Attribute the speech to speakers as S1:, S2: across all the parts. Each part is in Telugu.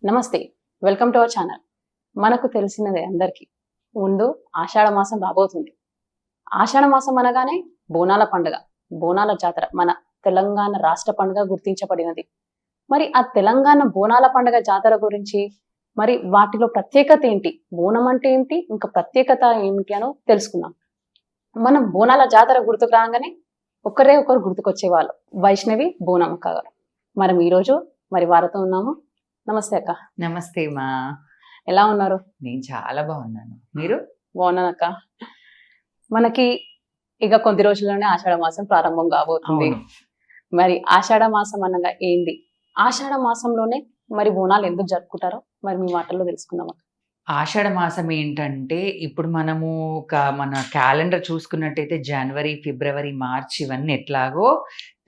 S1: నమస్తే. Welcome to our channel. మనకు తెలిసినదే అందరికీ. ముందు ఆషాఢ మాసం రాబోతుంది. ఆషాఢ మాసం అనగానే బోనాల పండుగ, బోనాల జాతర మన తెలంగాణ రాష్ట్ర పండుగ గుర్తించబడినది. మరి ఆ తెలంగాణ బోనాల పండుగ జాతర గురించి, మరి వాటిలో ప్రత్యేకత ఏంటి? బోనం అంటే ఏంటి? ఇంకా ప్రత్యేకత ఏమిటి అనో తెలుసుకుందాం. మనం బోనాల జాతర గుర్తుకు రాగానే ఒకరు గుర్తుకొచ్చేవాళ్ళు. వైష్ణవి బోనమ్మక్క గారు. మనం ఈరోజు వారితో ఉన్నాము. నమస్తే అక్క.
S2: నమస్తే మా.
S1: ఎలా ఉన్నారు?
S2: నేను చాలా బాగున్నాను. మీరు?
S1: బాగున్నానక్క. మనకి ఇక కొద్ది రోజుల్లోనే ఆషాఢ మాసం ప్రారంభం కాబోతుంది.
S2: అవును.
S1: మరి ఆషాఢ మాసం అనగా ఏంది? ఆషాఢ మాసంలోనే మరి బోనాలు ఎందుకు జరుపుకుంటారో మరి మీ మాటల్లో తెలుసుకుందాం అక్క.
S2: ఆషాఢ మాసం ఏంటంటే ఇప్పుడు మనము మన క్యాలెండర్ చూసుకున్నట్టయితే జనవరి, ఫిబ్రవరి, మార్చి ఇవన్నీ ఎట్లాగో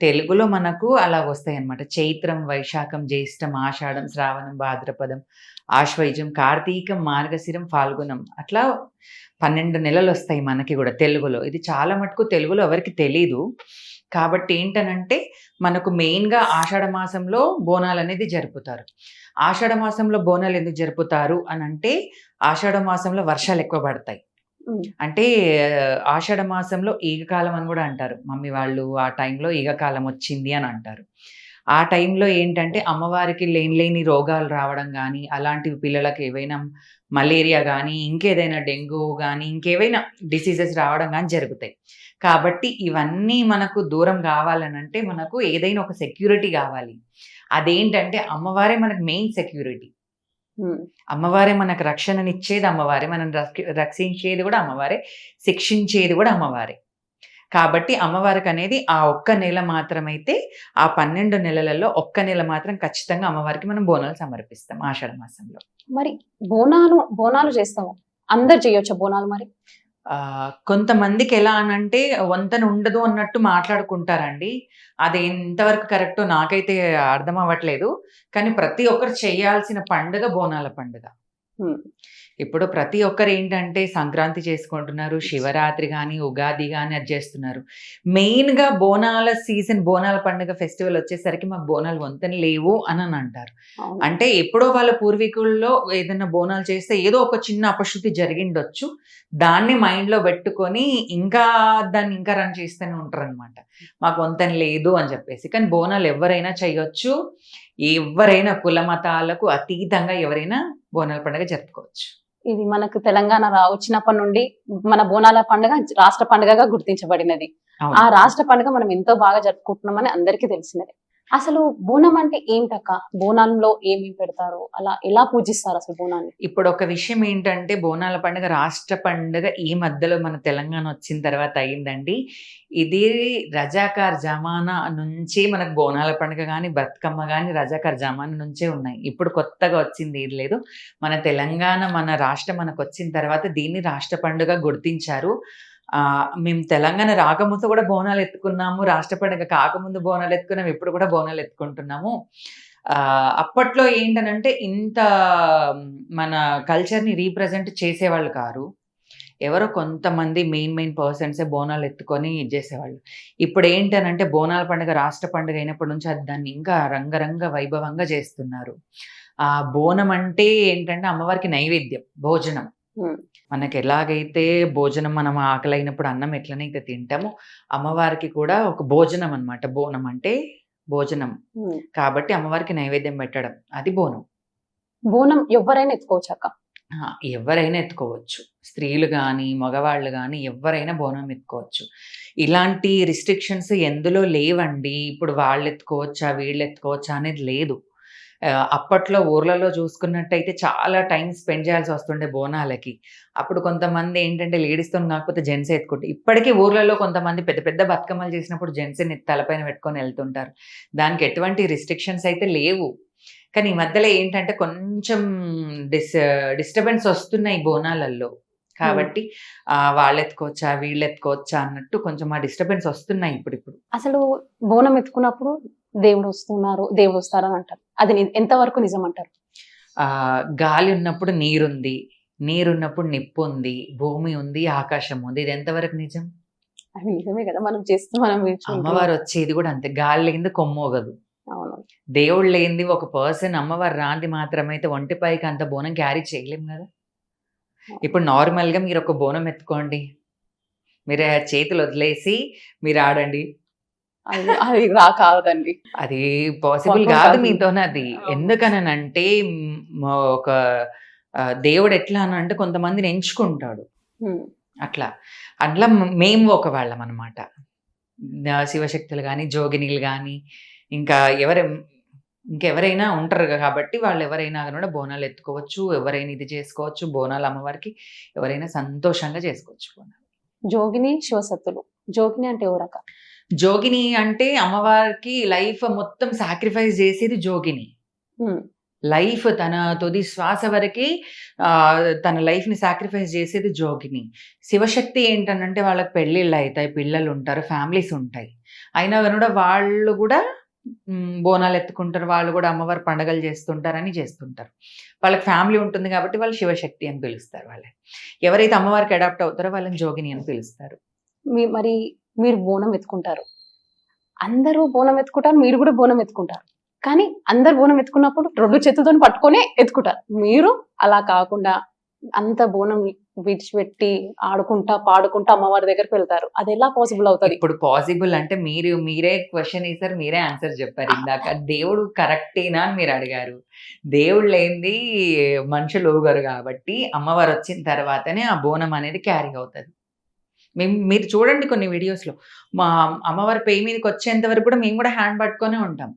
S2: తెలుగులో మనకు అలా వస్తాయి అన్నమాట. చైత్రం, వైశాఖం, జ్యేష్టం, ఆషాఢం, శ్రావణం, భాద్రపదం, ఆశ్వయుజం, కార్తీకం, మార్గశిరం, ఫాల్గుణం అట్లా 12 నెలలు వస్తాయి మనకి కూడా తెలుగులో. ఇది చాలా మటుకు తెలుగులో ఎవరికి తెలీదు. కాబట్టి ఏంటనంటే మనకు మెయిన్గా ఆషాఢ మాసంలో బోనాలు అనేది జరుపుతారు. ఆషాఢ మాసంలో బోనాలు ఎందుకు జరుపుతారు అని అంటే ఆషాఢ మాసంలో వర్షాలు ఎక్కువ పడతాయి. అంటే ఆషాఢ మాసంలో ఈగకాలం అని కూడా అంటారు. మమ్మీ వాళ్ళు ఆ టైంలో ఈగకాలం వచ్చింది అని అంటారు. ఆ టైంలో ఏంటంటే అమ్మవారికి లేని రోగాలు రావడం కానీ, అలాంటివి పిల్లలకు ఏవైనా మలేరియా కానీ, ఇంకేదైనా డెంగ్యూ కానీ, ఇంకేవైనా డిసీజెస్ రావడం కానీ జరుగుతాయి. కాబట్టి ఇవన్నీ మనకు దూరం కావాలనంటే మనకు ఏదైనా ఒక సెక్యూరిటీ కావాలి. అదేంటంటే అమ్మవారే మనకు మెయిన్ సెక్యూరిటీ. అమ్మవారే మనకు రక్షణనిచ్చేది అమ్మవారే, మనం రక్షించేది కూడా అమ్మవారే, శిక్షించేది కూడా అమ్మవారే. కాబట్టి అమ్మవారికి అనేది ఆ ఒక్క నెల మాత్రమైతే, ఆ 12 నెలలలో ఒక్క నెల మాత్రం ఖచ్చితంగా అమ్మవారికి మనం బోనాలు సమర్పిస్తాం ఆషాఢ మాసంలో.
S1: మరి బోనాలు చేస్తాము, అందరు చేయొచ్చా బోనాలు? మరి
S2: కొంతమందికి ఎలా అనంటే వంతన ఉండదు అన్నట్టు మాట్లాడుకుంటారండి. అది ఎంతవరకు కరెక్టో నాకైతే అర్థం అవ్వట్లేదు. కానీ ప్రతి ఒక్కరు చేయాల్సిన పండుగ బోనాల పండుగ. ఇప్పుడు ప్రతి ఒక్కరు ఏంటంటే సంక్రాంతి చేసుకుంటున్నారు, శివరాత్రి కానీ, ఉగాది కానీ అది చేస్తున్నారు. మెయిన్గా బోనాల సీజన్, బోనాల పండుగ ఫెస్టివల్ వచ్చేసరికి మాకు బోనాలు వంతెన లేవు అని అంటారు. అంటే ఎప్పుడో వాళ్ళ పూర్వీకుల్లో ఏదైనా బోనాలు చేస్తే ఏదో ఒక చిన్న అపశృతి జరిగిండొచ్చు. దాన్ని మైండ్లో పెట్టుకొని దాన్ని ఇంకా రన్ చేస్తూనే ఉంటారు అనమాట. మాకు వంతెన లేదు అని చెప్పేసి. కానీ బోనాలు ఎవరైనా చేయొచ్చు. ఎవరైనా కుల మతాలకు అతీతంగా ఎవరైనా బోనాల పండుగ జరుపుకోవచ్చు.
S1: ఇది మనకు తెలంగాణ వచ్చినప్పటి నుండి మన బోనాల పండుగ రాష్ట్ర పండుగగా గుర్తించబడినది. ఆ రాష్ట్ర పండుగ మనం ఎంతో బాగా జరుపుకుంటున్నామని అందరికీ తెలిసినది. అసలు బోనం అంటే ఏంటక్క? బోనాల్లో ఏమేమి పెడతారు? అలా ఎలా పూజిస్తారు అసలు బోనాన్ని?
S2: ఇప్పుడు ఒక విషయం ఏంటంటే బోనాల పండుగ రాష్ట్ర పండుగ ఈ మధ్యలో మన తెలంగాణ వచ్చిన తర్వాత అయిందండి. ఇది రజాకార్ జమానా నుంచి మనకు బోనాల పండుగ కానీ, బతుకమ్మ కానీ రజాకార్ జమానా నుంచే ఉన్నాయి. ఇప్పుడు కొత్తగా వచ్చింది ఏది లేదు. మన తెలంగాణ, మన రాష్ట్రం మనకు వచ్చిన తర్వాత దీన్ని రాష్ట్ర పండుగ గుర్తించారు. మేము తెలంగాణ రాకముందు కూడా బోనాలు ఎత్తుకున్నాము, రాష్ట్ర పండుగ కాకముందు బోనాలు ఎత్తుకున్నాము, ఇప్పుడు కూడా బోనాలు ఎత్తుకుంటున్నాము. అప్పట్లో ఏంటనంటే ఇంత మన కల్చర్ని రీప్రజెంట్ చేసేవాళ్ళు కారు. ఎవరో కొంతమంది మెయిన్ పర్సన్సే బోనాలు ఎత్తుకొని ఇది చేసేవాళ్ళు. ఇప్పుడు ఏంటనంటే బోనాల పండుగ రాష్ట్ర పండుగ అయినప్పటి నుంచి దాన్ని ఇంకా రంగరంగ వైభవంగా చేస్తున్నారు. ఆ బోనం అంటే ఏంటంటే అమ్మవారికి నైవేద్యం, భోజనం. మనకి ఎలాగైతే భోజనం మనం ఆకలైనప్పుడు అన్నం ఎట్లనైతే తింటామో అమ్మవారికి కూడా ఒక భోజనం అన్నమాట. బోనం అంటే భోజనం కాబట్టి అమ్మవారికి నైవేద్యం పెట్టడం, అది బోనం.
S1: బోనం ఎవరైనా ఎత్తుకోవచ్చు అక్క?
S2: ఎవరైనా ఎత్తుకోవచ్చు. స్త్రీలు కానీ, మగవాళ్ళు కానీ ఎవరైనా బోనం ఎత్తుకోవచ్చు. ఇలాంటి రిస్ట్రిక్షన్స్ ఎందులో లేవండి. ఇప్పుడు వాళ్ళు ఎత్తుకోవచ్చా, వీళ్ళు ఎత్తుకోవచ్చా అనేది లేదు. అప్పట్లో ఊర్లలో చూసుకున్నట్టయితే చాలా టైం స్పెండ్ చేయాల్సి వస్తుండే బోనాలకి. అప్పుడు కొంతమంది ఏంటంటే లేడీస్‌తో కాకపోతే జెంట్సే ఎత్తుకుంటారు. ఇప్పటికీ ఊర్లలో కొంతమంది పెద్ద పెద్ద బతుకమ్మలు చేసినప్పుడు జెంట్సే తలపైన పెట్టుకొని వెళ్తుంటారు. దానికి ఎటువంటి రిస్ట్రిక్షన్స్ అయితే లేవు. కానీ ఈ మధ్యలో ఏంటంటే కొంచెం డిస్టర్బెన్స్ వస్తున్నాయి బోనాలల్లో. కాబట్టి వాళ్ళు ఎత్తుకోవచ్చా, వీళ్ళు ఎత్తుకోవచ్చా అన్నట్టు కొంచెం ఆ డిస్టర్బెన్స్ వస్తున్నాయి ఇప్పుడిప్పుడు.
S1: అసలు బోనం ఎత్తుకున్నప్పుడు దేవుడు వస్తారని అంటారు. అది ఎంతవరకు నిజం అంటారు?
S2: గాలి ఉన్నప్పుడు నీరుంది, నీరున్నప్పుడు నిప్పు ఉంది, భూమి ఉంది, ఆకాశం ఉంది. ఇది ఎంతవరకు నిజం?
S1: అది నిజమే కదా, మనం
S2: అమ్మవారు వచ్చేది కూడా అంతే. గాలి లేనిది కొమ్మోగదు.
S1: అవును.
S2: దేవుడు లేనిది ఒక పర్సన్ అమ్మవారు రాంది మాత్రమైతే ఒంటిపైకి అంత బోనం క్యారీ చేయలేం కదా. ఇప్పుడు నార్మల్గా మీరు ఒక బోనం ఎత్తుకోండి, మీరు ఆ చేతులు వదిలేసి మీరు ఆడండి,
S1: అది కాదండి.
S2: అది పాసిబుల్
S1: Possible
S2: కాదు
S1: కాదు.
S2: మీతోనది.
S1: అవును.
S2: ఎందుకనంటే ఒక దేవుడు ఎట్లా అని అంటే కొంతమందిని ఎంచుకుంటాడు
S1: ఉమ్,
S2: అట్లా. అట్లా మేము ఒక వాళ్ళం అనమాట. శివశక్తులు కానీ, జోగినీలు కానీ, ఇంకా ఇంకెవరైనా ఉంటారు కాబట్టి వాళ్ళు ఎవరైనా కూడా బోనాలు ఎత్తుకోవచ్చు, ఎవరైనా ఇది చేసుకోవచ్చు, బోనాలు అమ్మవారికి ఎవరైనా సంతోషంగా చేసుకోవచ్చు బోనాలు.
S1: జోగిని శివసత్తులు. జోగిని అంటే ఎవరక?
S2: జోగిని అంటే అమ్మవారికి లైఫ్ మొత్తం సాక్రిఫైస్ చేసేది జోగిని.
S1: ఉమ్,
S2: లైఫ్ తన తుది శ్వాస వరకి తన లైఫ్ని సాక్రిఫైస్ చేసేది జోగిని. శివశక్తి ఏంటనంటే వాళ్ళకి పెళ్ళిళ్ళు అవుతాయి, పిల్లలు ఉంటారు, ఫ్యామిలీస్ ఉంటాయి. అయినా కూడా వాళ్ళు కూడా బోనాలు ఎత్తుకుంటారు, వాళ్ళు కూడా అమ్మవారి పండగలు చేస్తుంటారని చేస్తుంటారు. వాళ్ళకి ఫ్యామిలీ ఉంటుంది కాబట్టి వాళ్ళు శివశక్తి అని పిలుస్తారు. వాళ్ళని ఎవరైతే అమ్మవారికి అడాప్ట్ అవుతారో వాళ్ళని జోగిని అని పిలుస్తారు.
S1: మరి మీరు బోనం ఎత్తుకుంటారు, అందరూ బోనం ఎత్తుకుంటారు, మీరు కూడా బోనం ఎత్తుకుంటారు. కానీ అందరు బోనం ఎత్తుకున్నప్పుడు 2 చేతులతో పట్టుకొని ఎత్తుకుంటారు. మీరు అలా కాకుండా అంత బోనం విడిచిపెట్టి ఆడుకుంటా పాడుకుంటా అమ్మవారి దగ్గరికి వెళ్తారు. అది ఎలా పాసిబుల్ అవుతుంది?
S2: ఇప్పుడు పాసిబుల్ అంటే మీరే క్వశ్చన్ వేసారు, మీరే ఆన్సర్ చెప్పారు ఇందాక. దేవుడు కరెక్టేనా అని మీరు అడిగారు. దేవుడు లేనిది మనుషులు ఊగరు కాబట్టి అమ్మవారు వచ్చిన తర్వాతనే ఆ బోనం అనేది క్యారీ అవుతుంది. మీరు చూడండి కొన్ని వీడియోస్లో మా అమ్మవారి పేయి మీదకి వచ్చేంత వరకు కూడా మేము కూడా హ్యాండ్ పట్టుకొనే ఉంటాం.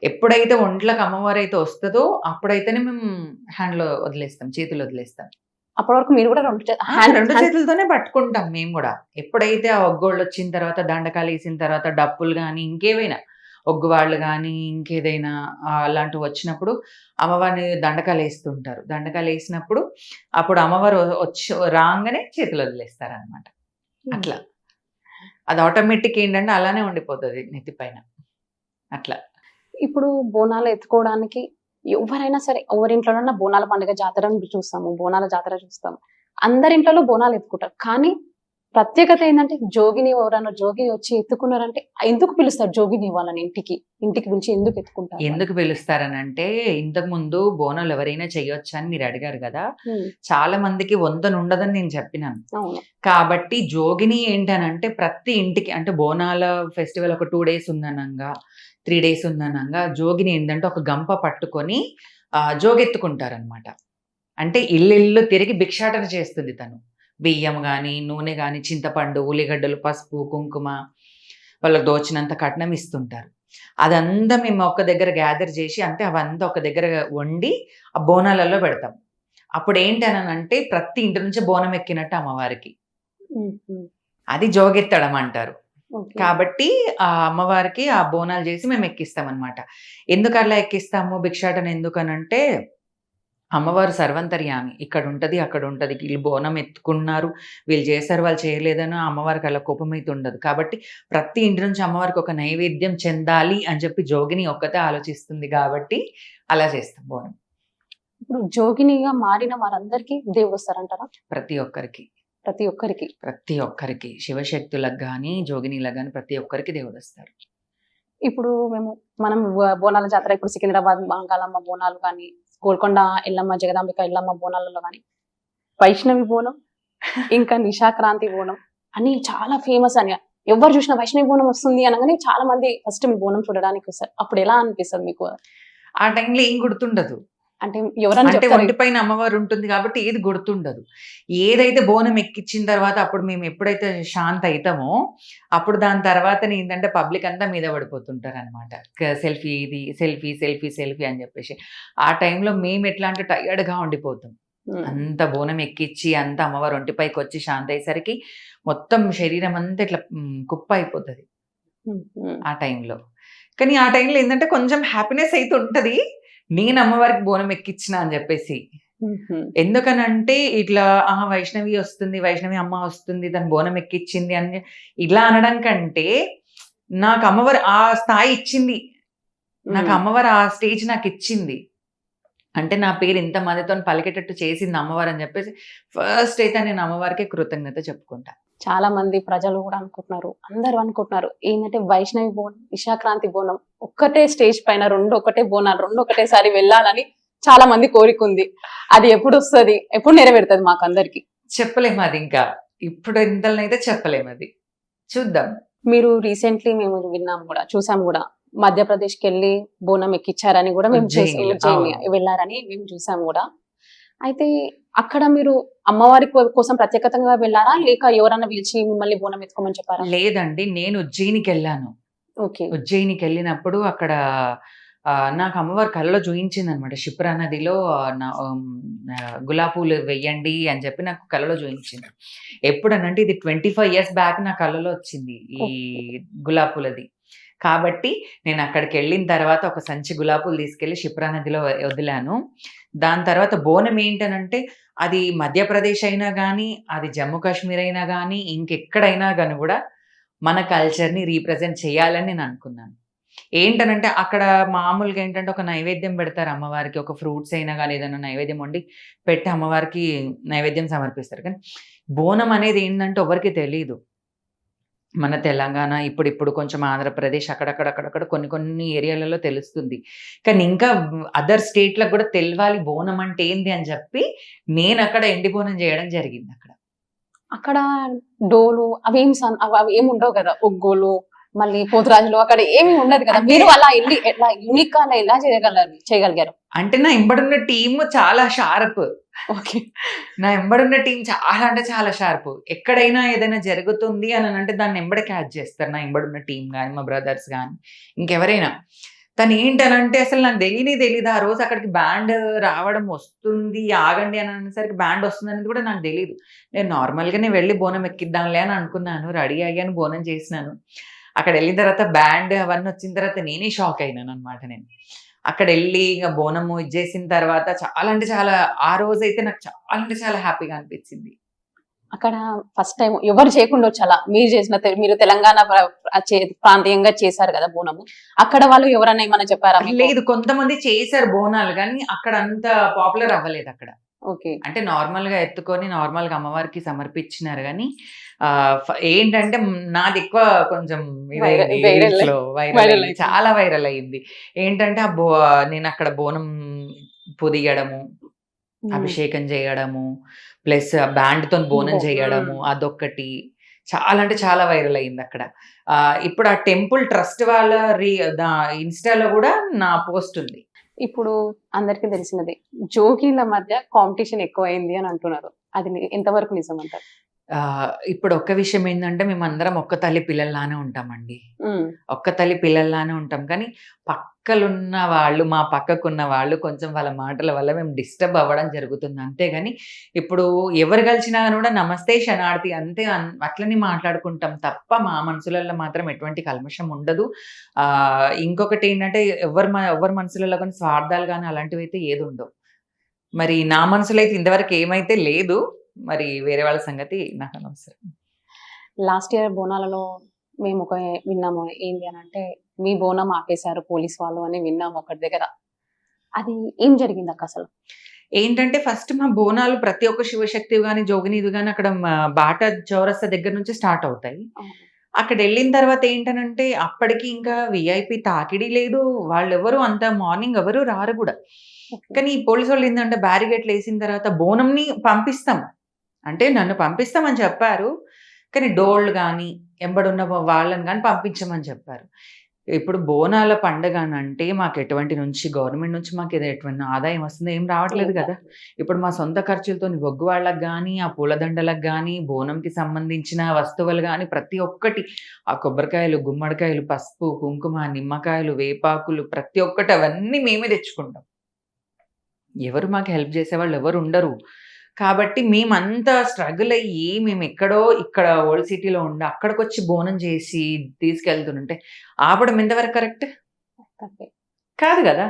S2: ఎప్పుడైతే ఒంట్లోకి అమ్మవారు అయితే వస్తుందో అప్పుడైతేనే మేము హ్యాండ్లో వదిలేస్తాం, చేతులు వదిలేస్తాం.
S1: అప్పటి వరకు మీరు కూడా
S2: 2 చేతులతోనే పట్టుకుంటాం మేము కూడా. ఎప్పుడైతే ఆ ఒగ్గోళ్ళు వచ్చిన తర్వాత, దండకాలు వేసిన తర్వాత, డప్పులు కానీ ఇంకేవైనా ఒగ్గువాళ్ళు కానీ ఇంకేదైనా అలాంటివి వచ్చినప్పుడు అమ్మవారిని దండకాలు వేస్తుంటారు. దండకాలు వేసినప్పుడు అప్పుడు అమ్మవారు వచ్చి రాగానే చేతులు వదిలేస్తారనమాట. అట్లా అది ఆటోమేటిక్ ఏంటంటే అలానే ఉండిపోతుంది నెత్తిపైన అట్లా.
S1: ఇప్పుడు బోనాలు ఎత్తుకోవడానికి ఎవరైనా సరే, ఎవరింట్లోనన్నా బోనాల పండుగ జాతర చూస్తాము, బోనాల జాతర చూస్తాము, అందరింట్లో బోనాలు ఎత్తుకుంటారు. కానీ ప్రత్యేకత ఏంటంటే జోగిని, ఎవరైనా జోగిని వచ్చి ఎత్తుకున్నారంటే ఎందుకు పిలుస్తారు జోగిని వాళ్ళని? ఇంటికి పిలిచి ఎందుకు ఎత్తుకుంటారు?
S2: ఎందుకు పిలుస్తారనంటే ఇంతకు ముందు బోనాలు ఎవరైనా చేయొచ్చా అని మీరు అడిగారు కదా. చాలా మందికి ఉండదని నేను చెప్పినాను. కాబట్టి జోగిని ఏంటనంటే ప్రతి ఇంటికి, అంటే బోనాల ఫెస్టివల్ ఒక 2 days ఉందనంగా, 3 days ఉందనంగా జోగిని ఏంటంటే ఒక గంప పట్టుకొని జోగెత్తుకుంటారనమాట. అంటే ఇల్లు తిరిగి భిక్షాటన చేస్తుంది తను. బియ్యం కానీ, నూనె కానీ, చింతపండు, ఉల్లిగడ్డలు, పసుపు, కుంకుమ, వాళ్ళకి దోచినంత కట్నం ఇస్తుంటారు. అదంతా మేము ఒక దగ్గర గ్యాదర్ చేసి, అంటే అవంతా ఒక దగ్గర వండి ఆ బోనాలలో పెడతాం. అప్పుడు ఏంటనంటే ప్రతి ఇంటి నుంచి బోనం ఎక్కినట్టు అమ్మవారికి. అది జోగెత్తడం అంటారు. కాబట్టి ఆ అమ్మవారికి ఆ బోనాలు చేసి మేము ఎక్కిస్తాం అనమాట. ఎందుకు అట్లా ఎక్కిస్తాము భిక్షాటన ఎందుకనంటే అమ్మవారు సర్వంతర్యామి, ఇక్కడ ఉంటుంది అక్కడ ఉంటుంది. వీళ్ళు బోనం ఎత్తుకున్నారు, వీళ్ళు చేశారు, వాళ్ళు చేయలేదని అమ్మవారికి అలా కోపం అయితే ఉండదు. కాబట్టి ప్రతి ఇంటి నుంచి అమ్మవారికి ఒక నైవేద్యం చెందాలి అని చెప్పి జోగిని ఒక్కతే ఆలోచిస్తుంది కాబట్టి అలా చేస్తాం బోనం.
S1: ఇప్పుడు జోగినిగా మారిన వారందరికీ దేవుడు వస్తారంటారా?
S2: ప్రతి ఒక్కరికి శివశక్తులకు కానీ, జోగినీలకు కానీ ప్రతి ఒక్కరికి దేవుడు వస్తారు.
S1: ఇప్పుడు మనం బోనాల జాతర, ఇప్పుడు సికింద్రాబాద్ మాంకాలమ్మ బోనాలు కానీ, గోల్కొండ ఎల్లమ్మ, జగదాంబిక ఎల్లమ్మ బోనాలలో కానీ, వైష్ణవి బోనం, ఇంకా నిశాక్రాంతి బోనం అని చాలా ఫేమస్ అని. ఎవరు చూసినా వైష్ణవి బోనం వస్తుంది అనగానే చాలా మంది ఫస్ట్ మీ బోనం చూడడానికి వస్తారు. అప్పుడు ఎలా అనిపిస్తుంది మీకు?
S2: ఆ టైంలో ఏం గుర్తుండదు.
S1: అంటే ఎవరైనా
S2: ఒంటిపైన అమ్మవారు ఉంటుంది కాబట్టి ఏది గుర్తుండదు. ఏదైతే బోనం ఎక్కించిన తర్వాత అప్పుడు మేము ఎప్పుడైతే శాంత అవుతామో అప్పుడు దాని తర్వాత ఏంటంటే పబ్లిక్ అంతా మీద పడిపోతుంటారు అనమాట. సెల్ఫీ, ఇది సెల్ఫీ సెల్ఫీ సెల్ఫీ అని చెప్పేసి. ఆ టైంలో మేము ఎట్లా అంటే టైర్డ్గా ఉండిపోతాం. అంత బోనం ఎక్కించి అంత అమ్మవారు ఒంటిపైకి వచ్చి శాంత అయ్యేసరికి మొత్తం శరీరం అంతా ఇట్లా కుప్ప అయిపోతుంది ఆ టైంలో. కానీ ఆ టైంలో ఏంటంటే కొంచెం హ్యాపీనెస్ అయితే ఉంటుంది, నేను అమ్మవారికి బోనం ఎక్కించిన అని చెప్పేసి. ఎందుకనంటే ఇట్లా వైష్ణవి వస్తుంది, వైష్ణవి అమ్మ వస్తుంది, తను బోనం ఎక్కించింది అని ఇలా అనడం కంటే నాకు అమ్మవారు ఆ స్థాయి ఇచ్చింది, నాకు అమ్మవారు ఆ స్టేజ్ నాకు ఇచ్చింది, అంటే నా పేరు ఇంతమందితో పలికేటట్టు చేసింది అమ్మవారు అని చెప్పేసి ఫస్ట్ అయితే నేను అమ్మవారికి కృతజ్ఞత చెప్పుకుంటా.
S1: చాలా మంది ప్రజలు కూడా అనుకుంటున్నారు, అందరూ అనుకుంటున్నారు ఏంటంటే వైష్ణవి బోనం, విశాఖాంతి బోనం ఒక్కటే స్టేజ్ పైన రెండు ఒకటే బోనాలు రెండు ఒకటేసారి వెళ్ళాలని చాలా మంది కోరిక ఉంది. అది ఎప్పుడు వస్తుంది, ఎప్పుడు నెరవేరుతుంది మాకు అందరికి?
S2: చెప్పలేము అది, ఇంకా ఇప్పుడు ఇంతలోనైతే చెప్పలేము, అది చూద్దాం.
S1: మీరు రీసెంట్లీ మేము విన్నాం కూడా, చూసాం కూడా, మధ్యప్రదేశ్కి వెళ్ళి బోనం ఎక్కించారని కూడా మేము
S2: ఉజ్జయినిలో,
S1: ఉజ్జయిని
S2: అవును.
S1: వెళ్ళారని మేము చూసాం కూడా. అయితే అక్కడ మీరు అమ్మవారి కోసం ప్రత్యేకంగా వెళ్ళారా, లేక ఎవరన్నా పిలిచి మిమ్మల్ని బోనం ఎత్తుకోమని చెప్పారా?
S2: లేదండి, నేను ఉజ్జయినికి వెళ్ళాను.
S1: ఓకే.
S2: ఉజ్జయినికి వెళ్ళినప్పుడు అక్కడ నాకు అమ్మవారు కలలో చూయించింది అనమాట. క్షిప్రా నదిలో గులాబీ పూలు వెయ్యండి అని చెప్పి నాకు కలలో చూయించింది. ఎప్పుడనంటే ఇది 25 years బ్యాక్ నా కలలో వచ్చింది ఈ గులాబీ పూలది. కాబట్టి నేను అక్కడికి వెళ్ళిన తర్వాత ఒక సంచి గులాబీ పూలు తీసుకెళ్లి క్షిప్రా నదిలో వదిలాను. దాని తర్వాత బోనం ఏంటనంటే అది మధ్యప్రదేశ్ అయినా కానీ, అది జమ్మూ కాశ్మీర్ అయినా కానీ, ఇంకెక్కడైనా కానీ కూడా మన కల్చర్ని రీప్రజెంట్ చేయాలని నేను అనుకున్నాను. ఏంటనంటే అక్కడ మామూలుగా ఏంటంటే ఒక నైవేద్యం పెడతారు అమ్మవారికి, ఒక ఫ్రూట్స్ అయినా కానీ ఏదైనా నైవేద్యం వండి పెట్టి అమ్మవారికి నైవేద్యం సమర్పిస్తారు. కానీ బోనం అనేది ఏంటంటే ఎవరికి తెలియదు. మన తెలంగాణ ఇప్పుడు కొంచెం ఆంధ్రప్రదేశ్ అక్కడక్కడ కొన్ని ఏరియాలలో తెలుస్తుంది. కానీ ఇంకా అదర్ స్టేట్‌లకు కూడా తెలవాలి బోనం అంటే ఏంది అని చెప్పి నేను అక్కడ ఎండి బోనం చేయడం జరిగింది అక్కడ.
S1: అక్కడ డోలు అవి ఏమి ఉండవు కదా, ఒగ్గోలు మళ్ళీ పోతురాజులు అక్కడ ఏమి ఉండదు కదా. మీరు అలా వెళ్ళి ఎట్లా యూనిక్ గా ఎలా చేయగలిగారు?
S2: అంటే నా ఎంబడున్న టీమ్ చాలా షార్ప్.
S1: ఓకే.
S2: నా ఎంబడున్న టీం చాలా అంటే చాలా షార్ప్. ఎక్కడైనా ఏదైనా జరుగుతుంది అని అంటే దాన్ని ఎంబడే క్యాచ్ చేస్తారు. నా ఎంబడున్న టీం గాని, మా బ్రదర్స్ గాని, ఇంకెవరైనా. తను ఏంటనంటే అసలు నాకు తెలీదు. ఆ రోజు అక్కడికి బ్యాండ్ రావడం వస్తుంది, ఆగండి అని అనేసరికి బ్యాండ్ వస్తుందనేది కూడా నాకు తెలీదు. నేను నార్మల్‌గానే వెళ్ళి బోనం ఎక్కిద్దాంలే అని అనుకున్నాను. రెడీ అయ్యాను, బోనం చేసినాను. అక్కడ వెళ్ళిన తర్వాత బ్యాండ్ అవన్నీ వచ్చిన తర్వాత నేనే షాక్ అయినాననమాట నేను. అక్కడెళ్ళి ఇగ బోనము ఇది చేసిన తర్వాత చాలా అంటే చాలా, ఆ రోజైతే నాకు చాలా అంటే చాలా హ్యాపీగా అనిపించింది.
S1: అక్కడ ఫస్ట్ టైం ఎవరు చేయకుండా వచ్చాలా, మీరు తెలంగాణ ప్రాంతీయంగా చేశారు కదా బోనము, అక్కడ వాళ్ళు ఎవరన్నా ఏమన్నా చెప్పారా మీకు?
S2: లేదు, కొంతమంది చేశారు బోనాలు గానీ అక్కడ అంత పాపులర్ అవ్వలేదు అక్కడ.
S1: ఓకే.
S2: అంటే నార్మల్‌గా ఎత్తుకొని నార్మల్‌గా అమ్మవారికి సమర్పించినారు గానీ ఏంటంటే నాది ఎక్కువ కొంచెం ఇదైంది, రీల్స్‌లో వైరల్ అయింది. చాలా వైరల్ అయింది. ఏంటంటే నేనక్కడ బోనం పొదిగడము, అభిషేకం చేయడము, ప్లస్ బ్యాండ్‌తోని బోనం చేయడము, అదొక్కటి చాలా అంటే చాలా వైరల్ అయింది అక్కడ. ఇప్పుడు ఆ టెంపుల్ ట్రస్ట్ వాళ్ళ ఇన్‌స్టాలో కూడా నా పోస్ట్ ఉంది.
S1: ఇప్పుడు అందరికీ తెలిసినదే, జోకీల మధ్య కాంపిటీషన్ ఎక్కువైంది అని అంటున్నారు. అది ఎంతవరకు నిజం అంటారు?
S2: ఇప్పుడు ఒక్క విషయం ఏందంటే మేమందరం ఒక్క తల్లి పిల్లల్లానే ఉంటామండి. ఒక్క తల్లి పిల్లల్లానే ఉంటాం. కానీ పక్కలున్న వాళ్ళు, మా పక్కకున్న వాళ్ళు కొంచెం వాళ్ళ మాటల వల్ల మేము డిస్టర్బ్ అవ్వడం జరుగుతుంది. అంతేగాని ఇప్పుడు ఎవరు కలిసినా కూడా నమస్తే శనార్థి అంతే అట్లనే మాట్లాడుకుంటాం తప్ప మా మనసులలో మాత్రం ఎటువంటి కల్మషం ఉండదు. ఇంకొకటి ఏంటంటే ఎవరి మనసులలో కానీ స్వార్థాలు కానీ అలాంటివి అయితే ఏది ఉండవు. మరి నా మనసులో అయితే ఇంతవరకు ఏమైతే లేదు. మరి వేరే వాళ్ళ సంగతి నాకు అనవసరం.
S1: లాస్ట్ ఇయర్ బోనాలలో మేము విన్నాము ఏంటి అని అంటే, మీ బోనం ఆపేశారు పోలీస్ వాళ్ళు అని విన్నాము ఒకటి దగ్గర. అది ఏం జరిగింది అక్క అసలు?
S2: ఏంటంటే ఫస్ట్ మా బోనాలు ప్రతి ఒక్క శివశక్తివి గాని, జోగినివి గాని అక్కడ బాట చౌరస్తా దగ్గర నుంచి స్టార్ట్ అవుతాయి. అక్కడెళ్ళిన తర్వాత ఏంటనంటే అప్పటికి ఇంకా వీఐపీ తాకిడి లేదు. వాళ్ళెవరు అంత మార్నింగ్ ఎవరు రారు గూడా. కానీ ఈ పోలీసోళ్ళు ఏందంటే బ్యారికేడ్లు ఏసిన తర్వాత బోనంని పంపిస్తాం. అంటే నన్ను పంపిస్తామని చెప్పారు. కానీ డోళ్ళు గాని, ఎంబడున్న వాళ్ళని గాని పంపించమని చెప్పారు. ఇప్పుడు బోనాల పండగనంటే మాకు ఎటువంటి నుంచి గవర్నమెంట్ నుంచి మాకు ఎటువంటి ఆదాయం వస్తుందో ఏం రావట్లేదు కదా. ఇప్పుడు మా సొంత ఖర్చులతోని బొగ్గు వాళ్ళకి గానీ, ఆ పూలదండలకు గానీ, బోనంకి సంబంధించిన వస్తువులు గానీ ప్రతి ఒక్కటి, ఆ కొబ్బరికాయలు, గుమ్మడికాయలు, పసుపు, కుంకుమ, నిమ్మకాయలు, వేపాకులు ప్రతి ఒక్కటి అవన్నీ మేమే తెచ్చుకుంటాం. ఎవరు మాకు హెల్ప్ చేసేవాళ్ళు ఎవరు ఉండరు. కాబట్టి మేమంతా స్ట్రగుల్ అయ్యి మేమెక్కడో ఇక్కడ ఓల్డ్ సిటీలో ఉండి అక్కడికొచ్చి బోనం చేసి తీసుకెళ్తుంటే ఆపడం ఎంతవరకు కరెక్ట్? కాదు గదా.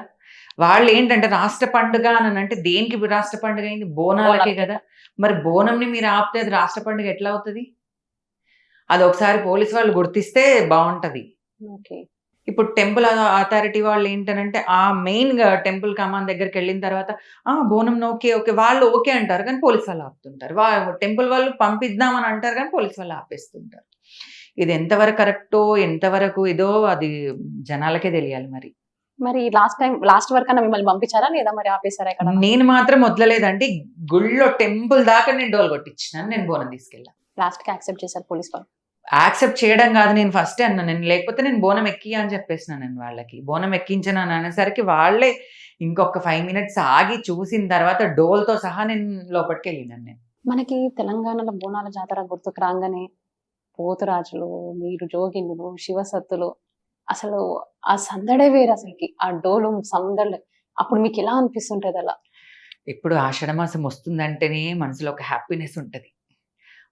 S2: వాళ్ళేంటంటే రాష్ట్ర పండుగ అనంటే దేనికి రాష్ట్ర పండుగ అయింది? బోనాలకే గదా. మరి బోనంని మీరు ఆపితే అది రాష్ట్ర పండుగ ఎట్లా అవుతది? అదొకసారి పోలీసు వాళ్ళు గుర్తిస్తే బావుంటది.
S1: ఓకే.
S2: ఇప్పుడు టెంపుల్ అథారిటీ వాళ్ళు ఏంటనంటే ఆ మెయిన్ టెంపుల్ కమాన్ దగ్గరికి వెళ్ళిన తర్వాత బోనం ఓకే ఓకే వాళ్ళు ఓకే అంటారు కానీ పోలీస్ వాళ్ళు ఆపుతుంటారు. టెంపుల్ వాళ్ళు పంపిద్దామని అంటారు కానీ పోలీస్ వాళ్ళు ఆపేస్తుంటారు. ఇది ఎంతవరకు కరెక్టో ఎంతవరకు ఇదో అది జనాలకే తెలియాలి మరి.
S1: మరి లాస్ట్ వరకన్నా మిమ్మల్ని పంపించారా లేదా మరి ఆపేశారా ఇక్కడ?
S2: నేను మాత్రం వదలలేదండి. గుళ్ళో టెంపుల్ దాకా నేను డోల్ కొట్టించినాను. నేను బోనం తీసుకెళ్ళా.
S1: లాస్ట్ కి యాక్సెప్ట్ చేశారు పోలీస్ వాళ్ళు?
S2: యాక్సెప్ట్ చేయడం కాదు, నేను ఫస్టే అన్నా, నేను లేకపోతే నేను బోనం ఎక్కియా అని చెప్పేసినాను నేను వాళ్ళకి. బోనం ఎక్కించను అనేసరికి వాళ్ళే ఇంకొక 5 మినిట్స్ ఆగి చూసిన తర్వాత డోల్తో సహా నేను లోపలికి వెళ్ళినాను నేను.
S1: మనకి తెలంగాణలో బోనాల జాతర గుర్తుకు రాగానే పోతురాజులు, మీరు జోగినులు, శివసత్తులు, అసలు ఆ సందడే వేరు అసలుకి. ఆ డోలు సందడి అప్పుడు మీకు ఎలా అనిపిస్తుంటది అలా?
S2: ఇప్పుడు ఆషాఢ మాసం వస్తుందంటేనే మనసులో ఒక హ్యాపీనెస్ ఉంటది.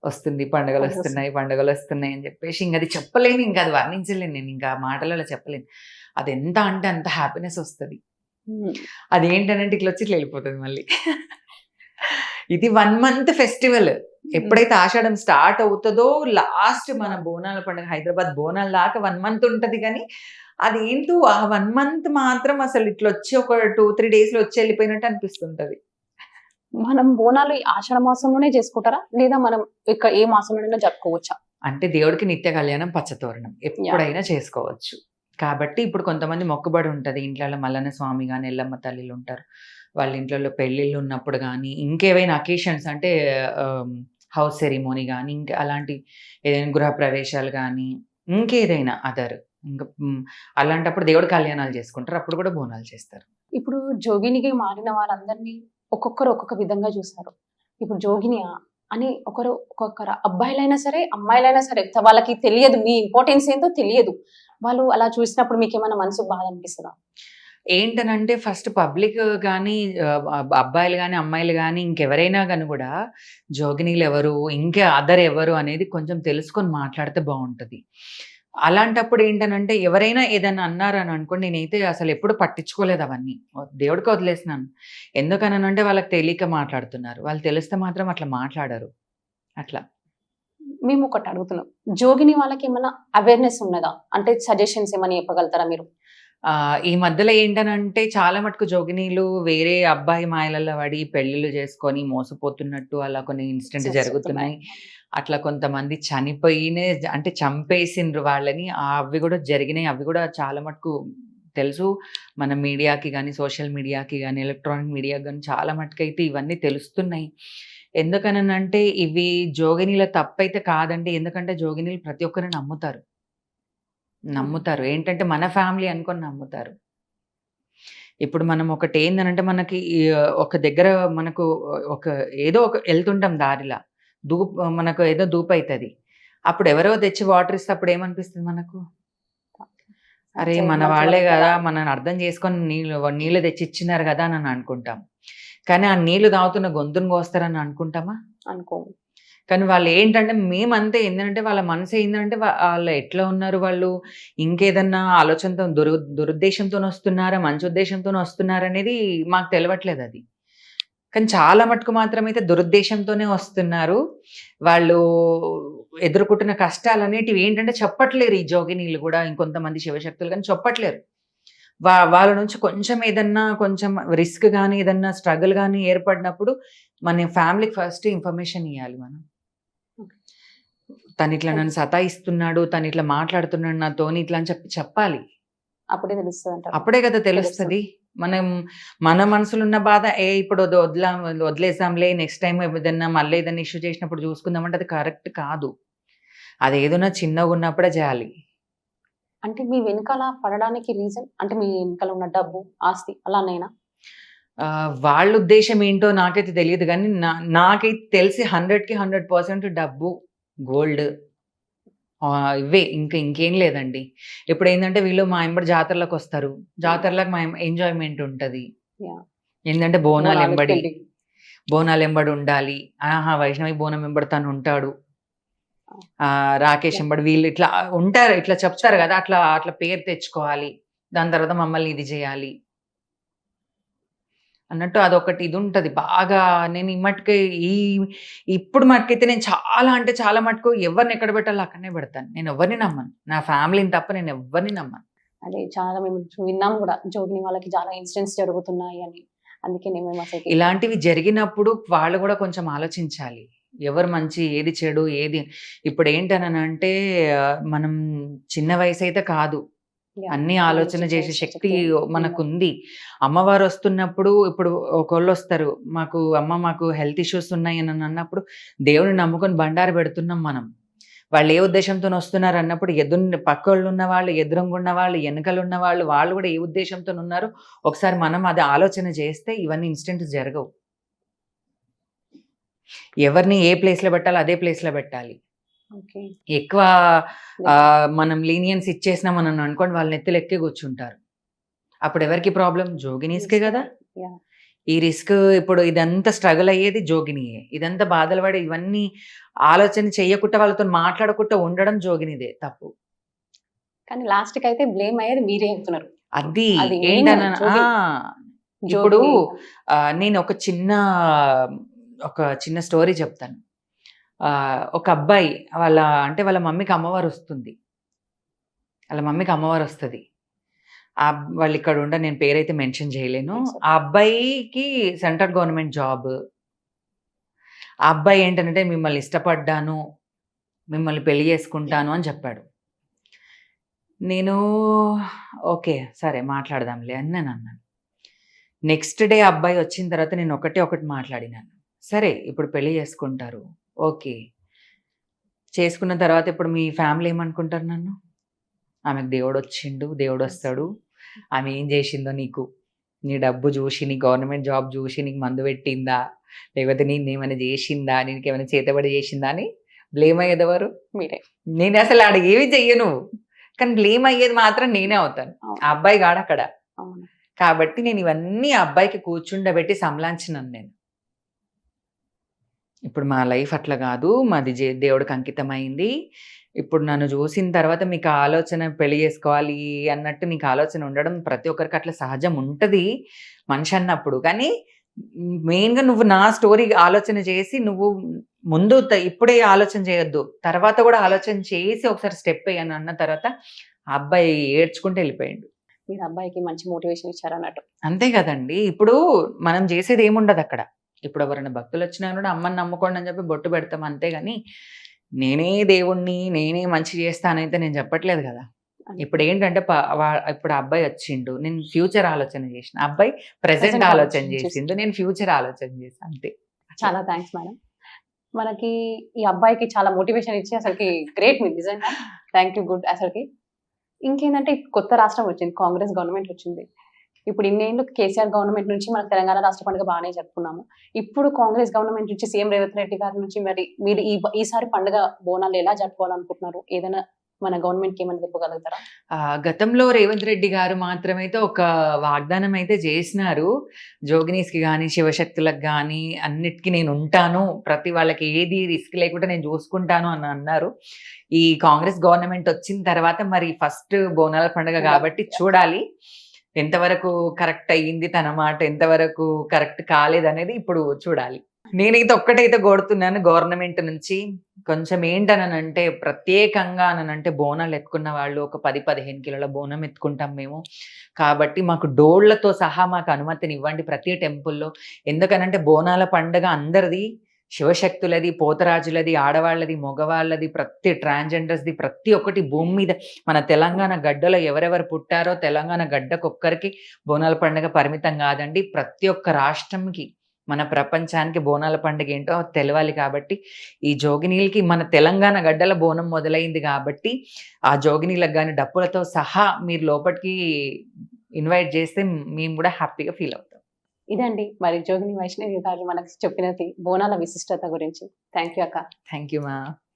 S2: వస్తుంది, పండుగలు వస్తున్నాయి అని చెప్పేసి ఇంక అది చెప్పలేను, ఇంకా అది వర్ణించలేను నేను, ఇంకా మాటలలో చెప్పలేను. అది ఎంత అంటే అంత హ్యాపీనెస్ వస్తుంది. అదేంటనంటే ఇట్లా వచ్చి ఇట్లా వెళ్ళిపోతుంది మళ్ళీ. ఇది 1 మంత్ ఫెస్టివల్. ఎప్పుడైతే ఆషాఢం స్టార్ట్ అవుతుందో లాస్ట్ మన బోనాల పండుగ హైదరాబాద్ బోనాల దాకా 1 మంత్ ఉంటది. కానీ అదేంటో ఆ 1 మంత్ మాత్రం అసలు ఇట్లా వచ్చి ఒక 2-3 days లో వచ్చి వెళ్ళిపోయినట్టు అనిపిస్తుంటది.
S1: మనం బోనాలు ఈ ఆషాఢ మాసంలోనే చేసుకుంటారా లేదా మనం ఇక ఏ మాసంలోనైనా జరుపుకోవచ్చా?
S2: అంటే దేవుడికి నిత్య కళ్యాణం పచ్చతోరణం ఎప్పుడైనా చేసుకోవచ్చు. కాబట్టి ఇప్పుడు కొంతమంది మొక్కుబడి ఉంటది. ఇంట్లో మల్లన్న స్వామి గాని, ఎల్లమ్మ తల్లిలు ఉంటారు. వాళ్ళ ఇంట్లో పెళ్ళిళ్ళు ఉన్నప్పుడు కానీ, ఇంకేవైనా అకేషన్స్ అంటే హౌస్ సెరిమోనీ కానీ, ఇంకా అలాంటి ఏదైనా గృహప్రవేశాలు కానీ, ఇంకేదైనా అదర్ ఇంకా అలాంటప్పుడు దేవుడి కళ్యాణాలు చేసుకుంటారు. అప్పుడు కూడా బోనాలు చేస్తారు.
S1: ఇప్పుడు జోగినికి మారిన వాళ్ళందరినీ ఒక్కొక్కరు ఒక్కొక్క విధంగా చూస్తారు. ఇప్పుడు జోగిని అని ఒక్కొక్కరు అబ్బాయిలైనా సరే అమ్మాయిలైనా సరే వాళ్ళకి తెలియదు మీ ఇంపార్టెన్స్ ఏంటో తెలియదు. వాళ్ళు అలా చూసినప్పుడు మీకు ఏమైనా మనసుకు బాధ అనిపిస్తుందా?
S2: ఏంటనంటే ఫస్ట్ పబ్లిక్ కానీ అబ్బాయిలు కానీ అమ్మాయిలు కానీ ఇంకెవరైనా కానీ కూడా జోగినీలు ఎవరు, ఇంకా అదర్ ఎవరు అనేది కొంచెం తెలుసుకొని మాట్లాడితే బాగుంటుంది. అలాంటప్పుడు ఏంటనంటే ఎవరైనా ఏదైనా అన్నారని అనుకోండి, నేనైతే అసలు ఎప్పుడు పట్టించుకోలేదు అవన్నీ, దేవుడికి వదిలేసినాను. ఎందుకనంటే వాళ్ళకి తెలియక మాట్లాడుతున్నారు, వాళ్ళు తెలిస్తే మాత్రం అట్లా మాట్లాడరు. అట్లా
S1: మేము ఒకటి అడుగుతున్నాం, జోగిని వాళ్ళకి ఏమైనా అవేర్నెస్ ఉన్నదా? అంటే సజెషన్స్ ఏమైనా చెప్పగలుగుతారా మీరు?
S2: ఈ మధ్యలో ఏంటనంటే చాలా మటుకు జోగినీలు వేరే అబ్బాయి మాయలలో పడి పెళ్ళిళ్ళు చేసుకొని మోసపోతున్నట్టు అలా కొన్ని ఇన్సిడెంట్ జరుగుతున్నాయి. అట్లా కొంతమంది చనిపోయినే అంటే చంపేసిండ్రు వాళ్ళని. అవి కూడా జరిగినాయి. అవి కూడా చాలా మటుకు తెలుసు. మన మీడియాకి కానీ, సోషల్ మీడియాకి కానీ, ఎలక్ట్రానిక్ మీడియాకి కానీ చాలా మటుకైతే ఇవన్నీ తెలుస్తున్నాయి. ఎందుకనంటే ఇవి జోగినీల తప్పైతే కాదండి. ఎందుకంటే జోగినీలు ప్రతి ఒక్కరిని నమ్ముతారు. ఏంటంటే మన ఫ్యామిలీ అనుకొని నమ్ముతారు. ఇప్పుడు మనం ఒకటి ఏందనంటే మనకి ఒక దగ్గర మనకు ఏదో ఒక వెళ్తుంటాం దారిలా మనకు ఏదో దూపైతది. అప్పుడు ఎవరో తెచ్చి వాటర్ ఇస్తే అప్పుడు ఏమనిపిస్తుంది మనకు? అరే మన వాళ్ళే కదా, మనల్ని అర్థం చేసుకొని నీళ్ళు తెచ్చి ఇచ్చినారు కదా అని అనుకుంటాం. కానీ ఆ నీళ్లు తాగుతున్న గొంతును కోస్తారని అనుకుంటామా? అనుకోము. కానీ వాళ్ళు ఏంటంటే మేమంతే ఏంటంటే వాళ్ళ మనసు ఏంటంటే వాళ్ళు ఎట్లా ఉన్నారు, వాళ్ళు ఇంకేదన్నా ఆలోచనతో దురుద్దేశంతో వస్తున్నారా, మంచి ఉద్దేశంతో వస్తున్నారా అనేది మాకు తెలియట్లేదు అది. కానీ చాలా మటుకు మాత్రమైతే దురుద్దేశంతోనే వస్తున్నారు. వాళ్ళు ఎదుర్కొంటున్న కష్టాలు అనేటివి ఏంటంటే చెప్పట్లేరు. ఈ జోగినీళ్ళు కూడా ఇంకొంతమంది శివశక్తులు కానీ చెప్పట్లేరు. వాళ్ళ నుంచి కొంచెం ఏదన్నా కొంచెం రిస్క్ కానీ ఏదన్నా స్ట్రగుల్ కానీ ఏర్పడినప్పుడు మన ఫ్యామిలీకి ఫస్ట్ ఇన్ఫర్మేషన్ ఇవ్వాలి మనం. తను ఇట్లా నన్ను సతాయిస్తున్నాడు, తను ఇట్లా మాట్లాడుతున్నాడు నాతోని ఇట్లా అని చెప్పాలి.
S1: అప్పుడే తెలుస్తుంది.
S2: అప్పుడే కదా తెలుస్తుంది. మన మనసులో ఉన్న బాధ ఇప్పుడు వదిలేసాంలే, నెక్స్ట్ టైం ఏదన్నా మళ్ళీ ఏదైనా ఇష్యూ చేసినప్పుడు చూసుకుందామంటే అది కరెక్ట్ కాదు. అది ఏదైనా చిన్నగా ఉన్నప్పుడే చేయాలి.
S1: అంటే మీ వెనకాల పడడానికి రీజన్ అంటే మీ వెనకాల ఉన్న డబ్బు, ఆస్తి అలానేనా?
S2: వాళ్ళ ఉద్దేశం ఏంటో నాకైతే తెలియదు. కానీ నాకైతే తెలిసి 100కి 100% డబ్బు, గోల్డ్, ఇవే. ఇంకేం లేదండి. ఇప్పుడు ఏంటంటే వీళ్ళు మా ఎంబడి జాతరలకు వస్తారు. జాతరలకు మా ఎంజాయ్మెంట్ ఉంటుంది. ఏంటంటే బోనాలు ఎంబడి ఉండాలి. వైష్ణవి బోనం ఎంబడి తను ఉంటాడు, రాకేష్ ఎంబడి వీళ్ళు ఇట్లా ఉంటారు, ఇట్లా చెప్తారు కదా, అట్లా పేరు తెచ్చుకోవాలి. దాని తర్వాత మమ్మల్ని ఇది చేయాలి అన్నట్టు అదొకటి ఇది ఉంటుంది బాగా. నేను ఇప్పుడు మటుకైతే నేను చాలా మటుకు ఎవరిని ఎక్కడ పెట్టాలో అక్కడనే పెడతాను. నేను ఎవరిని నమ్మను, నా ఫ్యామిలీని తప్ప నేను ఎవరిని నమ్మను.
S1: అదే చాలా మేము విన్నాం కూడా జోగిని వాళ్ళకి చాలా ఇన్సిడెంట్స్ జరుగుతున్నాయి అని. అందుకే మేము అసలు
S2: ఇలాంటివి జరిగినప్పుడు వాళ్ళు కూడా కొంచెం ఆలోచించాలి. ఎవరు మంచి, ఏది చెడు, ఏది ఇప్పుడు ఏంటనంటే మనం చిన్న వయసైతే కాదు. అన్నీ ఆలోచన చేసే శక్తి మనకుంది. అమ్మవారొస్తున్నప్పుడు ఇప్పుడు ఒకళ్ళొస్తారు. మాకు హెల్త్ ఇష్యూస్ ఉన్నాయని అన్నప్పుడు దేవుడిని నమ్ముకొని బండారు పెడుతున్నాం మనం. వాళ్ళు ఏ ఉద్దేశంతోనొస్తున్నారన్నప్పుడు పక్కోళ్ళున్న వాళ్ళు, ఎదురుగున్న వాళ్ళు, ఎనకలున్న వాళ్ళు, వాళ్ళు గూడా ఏ ఉద్దేశంతోనున్నారో ఒకసారి మనం అది ఆలోచన చేస్తే ఇవన్నీ ఇన్సిడెంట్స్ జరగవు. ఎవరిని ఏ ప్లేస్‌లో పెట్టాలో అదే ప్లేస్‌లో పెట్టాలి.
S1: ఓకే.
S2: ఎక్కువ మనం లీనియన్స్ ఇచ్చేసినామని అనుకోండి వాళ్ళు నెత్తిలో ఎక్కి కూర్చుంటారు. అప్పుడు ఎవరికి ప్రాబ్లమ్? జోగినీస్‌కే గదా!
S1: యాహ్!
S2: ఈ రిస్క్ ఇప్పుడు ఇదంతా స్ట్రగుల్ అయ్యేది జోగినియే. ఇదంతా బాధలు పడి ఇవన్నీ ఆలోచన చెయ్యకుండా వాళ్ళతోని మాట్లాడకుండా ఉండడం జోగినిదే తప్పు.
S1: కానీ లాస్ట్‌కైతే బ్లేమ్ అయ్యేది మీరే అంటున్నారు.
S2: అది
S1: అది
S2: ఏంటన
S1: మెయిన్
S2: ఆ! ఇప్పుడు
S1: జోగిని.
S2: నేను ఒక చిన్న స్టోరీ చెప్తాను. ఒక అబ్బాయి వాళ్ళ మమ్మీకి అమ్మవారొస్తుంది. వాళ్ళ మమ్మీకి అమ్మవారొస్తది. వాళ్ళిక్కడ నేను పేరైతే మెన్షన్ చేయలేను.
S1: Yes, sir.
S2: ఆ అబ్బాయికి సెంట్రల్ గవర్నమెంట్ జాబ్. ఆ అబ్బాయి ఏంటనంటే మిమ్మల్ని ఇష్టపడ్డాను, మిమ్మల్ని పెళ్లి చేసుకుంటాను అని చెప్పాడు. నేను ఓకే. సరే మాట్లాడదాంలే అని నేనన్నాను. నెక్స్ట్ డే అబ్బాయి వచ్చిన తర్వాత నేను ఒకటి మాట్లాడినాను. సరే ఇప్పుడు పెళ్లి చేసుకుంటారు. ఓకే. చేసుకున్న తర్వాత ఇప్పుడు మీ ఫ్యామిలీ ఏమనుకుంటారు నన్ను? ఆమెకు దేవుడొచ్చిండు, దేవుడొస్తాడు. ఆమె ఏం చేసిందో నీకు? నీ డబ్బు జూషి, నీ గవర్నమెంట్ జాబ్ జూషి నీకు మందు పెట్టిందా? లేకపోతే నిన్నేమైనా జేషిందా? నీకేమైనా చేతబడి జేషిందా? అని బ్లేమ్ అయ్యేదెవరు?
S1: మీరే.
S2: నేనసలు ఆడ ఏమి చెయ్యను. కానీ బ్లేమ్ అయ్యేది మాత్రం నేనే అవుతాను.
S1: అవును.
S2: ఆ అబ్బాయి గాడక్కడ.
S1: అవును.
S2: కాబట్టి నేను ఇవన్నీ ఆ అబ్బాయికి కూర్చుండబెట్టి సంలాంచినాను నేను. ఇప్పుడు మా లైఫ్ అట్లా గాదు. మాది దేవుడికి అంకితమైంది. ఇప్పుడు నన్ను జూసిన తర్వాత మీకు ఆలోచన పెళ్లి జేసుకోవాలి అన్నట్టు నీకు ఆలోచన ఉండడం ప్రతి ఒక్కరికి అట్లా సహజం ఉంటది మనిషన్నప్పుడు. కానీ మెయిన్‌గా నువ్వు నా స్టోరీ ఆలోచన చేసి నువ్వు ముందు ఇప్పుడే ఆలోచన చేయొద్దు. తర్వాత గూడా ఆలోచన చేసి ఒకసారి స్టెప్ ఎయ్యి అని అన్న తర్వాత ఆ అబ్బాయి ఏడ్చుకుంటూ ఎళ్ళిపోయిండు.
S1: మీరు అబ్బాయికి మంచి మోటివేషన్ ఇచ్చారన్నట్టు.
S2: అంతే గదండీ! ఇప్పుడు మనం జేసేదేముండదక్కడ. ఇప్పుడు ఎవరైనా భక్తులొచ్చినా గూడా అమ్మని నమ్ముకోండి అని చెప్పి బొట్టు పెడతాం అంతే గాని, నేనే దేవుడిని, నేనే మంచి చేస్తానైతే నేను చెప్పట్లేదు గదా! ఇప్పుడేంటంటే ఇప్పుడు ఆ అబ్బాయి వచ్చిండు. నేను ఫ్యూచర్ ఆలోచన చేసిన. ఆ అబ్బాయి ప్రెజెంట్ ఆలోచన చేసిండు. నేను ఫ్యూచర్ ఆలోచన చేశా అంతే.
S1: చాలా థాంక్స్ మేడం. మనకి ఈ అబ్బాయికి చాలా మోటివేషన్ ఇచ్చి అసలకి గ్రేట్ మీరు నిజంగా. Thank you. గుడ్ అసలకి. ఇంకేందంటే కొత్త రాష్ట్రం వచ్చింది. కాంగ్రెస్ గవర్నమెంట్ వచ్చింది. ఇప్పుడు ఇన్నేళ్ళు కేసీఆర్ గవర్నమెంట్ నుంచి మన తెలంగాణ రాష్ట్ర పండుగ బాగానే జరుపుకున్నాము. ఇప్పుడు కాంగ్రెస్ గవర్నమెంట్ నుంచి సీఎం రేవంత్ రెడ్డి గారి నుంచి మరి మీరు ఈసారి పండుగ బోనాలు ఎలా జరుపుకోవాలనుకుంటున్నారు? ఏదైనా మన గవర్నమెంట్‌కి ఏమైనా చెప్పగలుగుతారా?
S2: గతంలో రేవంత్ రెడ్డి గారు మాత్రమైతే ఒక వాగ్దానం అయితే చేసినారు. జోగినీస్‌కి గాని, శివశక్తులకు గాని అన్నిటికి నేనుంటాను. ప్రతి వాళ్ళకి ఏది రిస్క్ లేకుండా నేను చూసుకుంటాను అని అన్నారు. ఈ కాంగ్రెస్ గవర్నమెంట్ వచ్చిన తర్వాత మరి ఫస్ట్ బోనాల పండుగ కాబట్టి చూడాలి. ఎంతవరకు కరెక్ట్ అయ్యింది తన మాట, ఎంతవరకు కరెక్ట్ కాలేదనేది ఇప్పుడు చూడాలి. నేనైతే ఒక్కటైతే కోరుతున్నాను గవర్నమెంట్ నుంచి. కొంచెం ఏంటనంటే ప్రత్యేకంగా అనంటే బోనాలు ఎత్తుకున్న వాళ్ళు ఒక 10, 15 కిలోల బోనం ఎత్తుకుంటాం మేము. కాబట్టి మాకు డోళ్ళతో సహా మాకు అనుమతినివ్వండి ప్రతి టెంపుల్‌లో. ఎందుకనంటే బోనాల పండుగ అందరిది. శివశక్తులది, పోతరాజులది, ఆడవాళ్ళది, మగవాళ్ళది, ప్రతి ట్రాన్స్‌జెండర్స్‌ది ప్రతి ఒక్కటి భూమి మీద మన తెలంగాణ గడ్డలో ఎవరెవరు పుట్టారో తెలంగాణ గడ్డకొక్కరికి బోనాల పండుగ పరిమితం కాదండి. ప్రతి ఒక్క రాష్ట్రంకి మన ప్రపంచానికి బోనాల పండుగ ఏంటో తెలవాలి కాబట్టి, ఈ జోగినీలకి మన తెలంగాణ గడ్డల బోనం మొదలైంది కాబట్టి, ఆ జోగినీలకు గాని డప్పులతో సహా మీరు లోపటికి ఇన్వైట్ చేస్తే మేము కూడా హ్యాపీగా ఫీల్ అవుతాం.
S1: ఇదండి మరి జోగిని వైష్ణవి గారు మనకు చెప్పినది బోనాల విశిష్టత గురించి. థాంక్ యూ అక్క.
S2: థ్యాంక్ యూ మా.